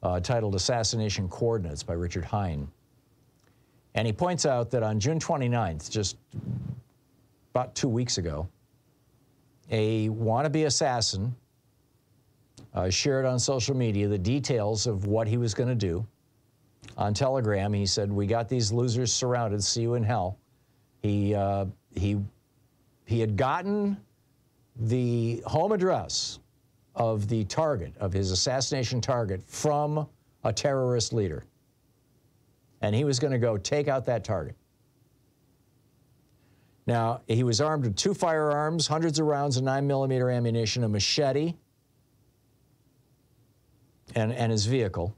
titled Assassination Coordinates by Richard Hine. And he points out that on June 29th, just about 2 weeks ago, a wannabe assassin shared on social media the details of what he was going to do. On Telegram, he said, "We got these losers surrounded. See you in hell." He had gotten the home address of the target, of his assassination target, from a terrorist leader. And he was going to go take out that target. Now, he was armed with 2 firearms, hundreds of rounds of 9mm ammunition, a machete, and his vehicle.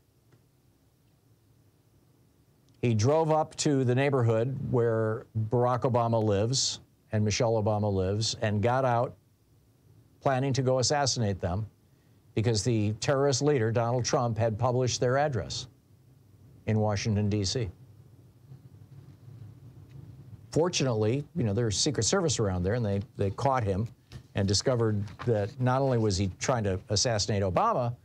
He drove up to the neighborhood where Barack Obama lives and Michelle Obama lives and got out planning to go assassinate them because the terrorist leader, Donald Trump, had published their address in Washington, D.C. Fortunately, you know, there's Secret Service around there, and they caught him and discovered that not only was he trying to assassinate Obama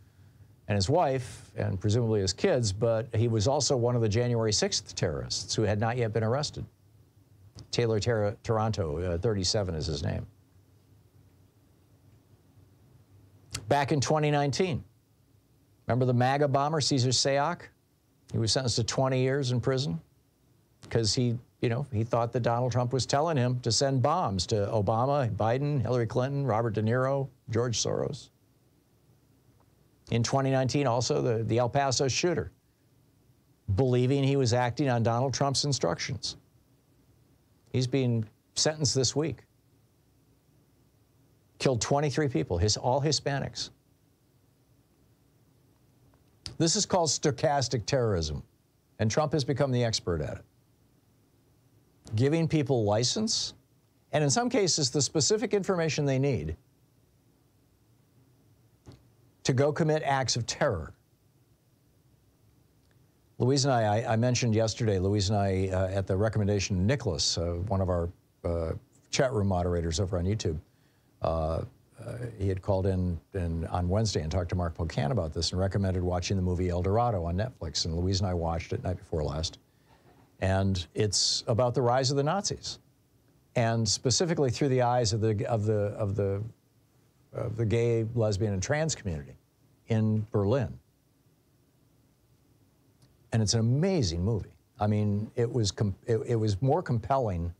and his wife and presumably his kids, but he was also one of the January 6th terrorists who had not yet been arrested. Taylor Taranto, 37 is his name. Back in 2019, remember the MAGA bomber, Cesar Sayoc? He was sentenced to 20 years in prison because he thought that Donald Trump was telling him to send bombs to Obama, Biden, Hillary Clinton, Robert De Niro, George Soros. In 2019, also, the El Paso shooter, believing he was acting on Donald Trump's instructions. He's being sentenced this week. Killed 23 people, all Hispanics. This is called stochastic terrorism, and Trump has become the expert at it. Giving people license, and in some cases, the specific information they need to go commit acts of terror. Louise and I mentioned yesterday, Louise and I, at the recommendation of Nicholas, one of our chat room moderators over on YouTube, he had called in on Wednesday and talked to Mark Pocan about this and recommended watching the movie El Dorado on Netflix. And Louise and I watched it night before last. And it's about the rise of the Nazis, and specifically through the eyes of the gay, lesbian, and trans community in Berlin. And it's an amazing movie. I mean, it was more compelling,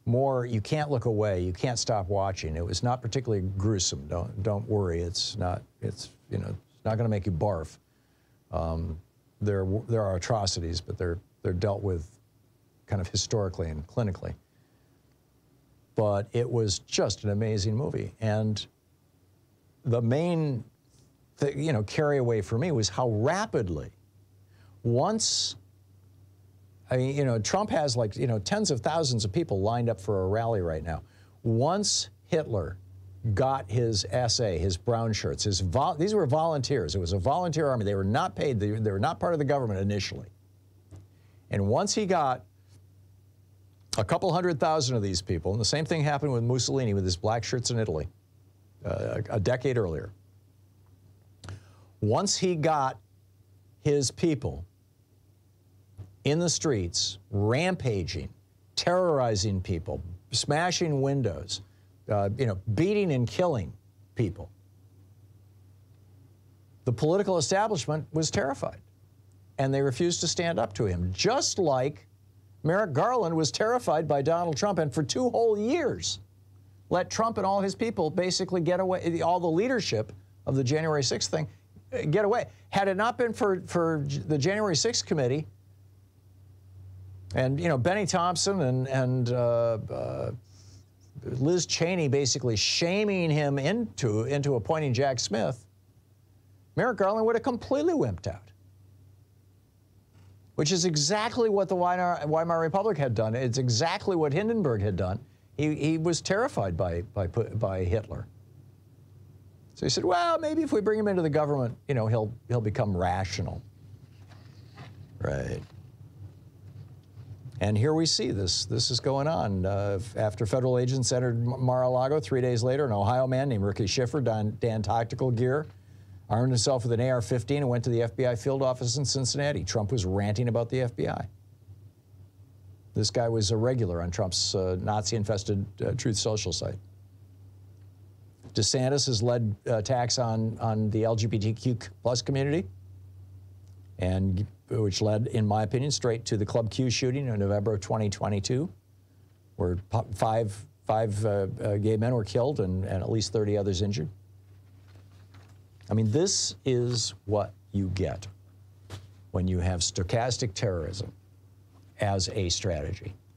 you can't look away, you can't stop watching. It was not particularly gruesome. Don't worry, it's not going to make you barf. There are atrocities, but they're dealt with kind of historically and clinically. But it was just an amazing movie. And the main carry away for me was how rapidly, Trump has tens of thousands of people lined up for a rally right now. Once Hitler got his SA, his brown shirts, these were volunteers. It was a volunteer army. They were not paid. They were not part of the government initially. And once he got a couple 100,000 of these people, and the same thing happened with Mussolini with his black shirts in Italy a decade earlier. Once he got his people in the streets, rampaging, terrorizing people, smashing windows, beating and killing people, the political establishment was terrified, and they refused to stand up to him, just like Merrick Garland was terrified by Donald Trump, and for 2 whole years let Trump and all his people basically get away, all the leadership of the January 6th thing, get away. Had it not been for the January 6th committee and, Benny Thompson and Liz Cheney basically shaming him into appointing Jack Smith, Merrick Garland would have completely wimped out. Which is exactly what the Weimar Republic had done. It's exactly what Hindenburg had done. He was terrified by Hitler. So he said, well, maybe if we bring him into the government, he'll become rational. Right. And here we see this is going on. After federal agents entered Mar-a-Lago 3 days later, an Ohio man named Ricky Schiffer donned tactical gear, armed himself with an AR-15 and went to the FBI field office in Cincinnati. Trump was ranting about the FBI. This guy was a regular on Trump's Nazi-infested Truth Social site. DeSantis has led attacks on the LGBTQ plus community, and which led, in my opinion, straight to the Club Q shooting in November of 2022, where five gay men were killed and at least 30 others injured. I mean, this is what you get when you have stochastic terrorism as a strategy.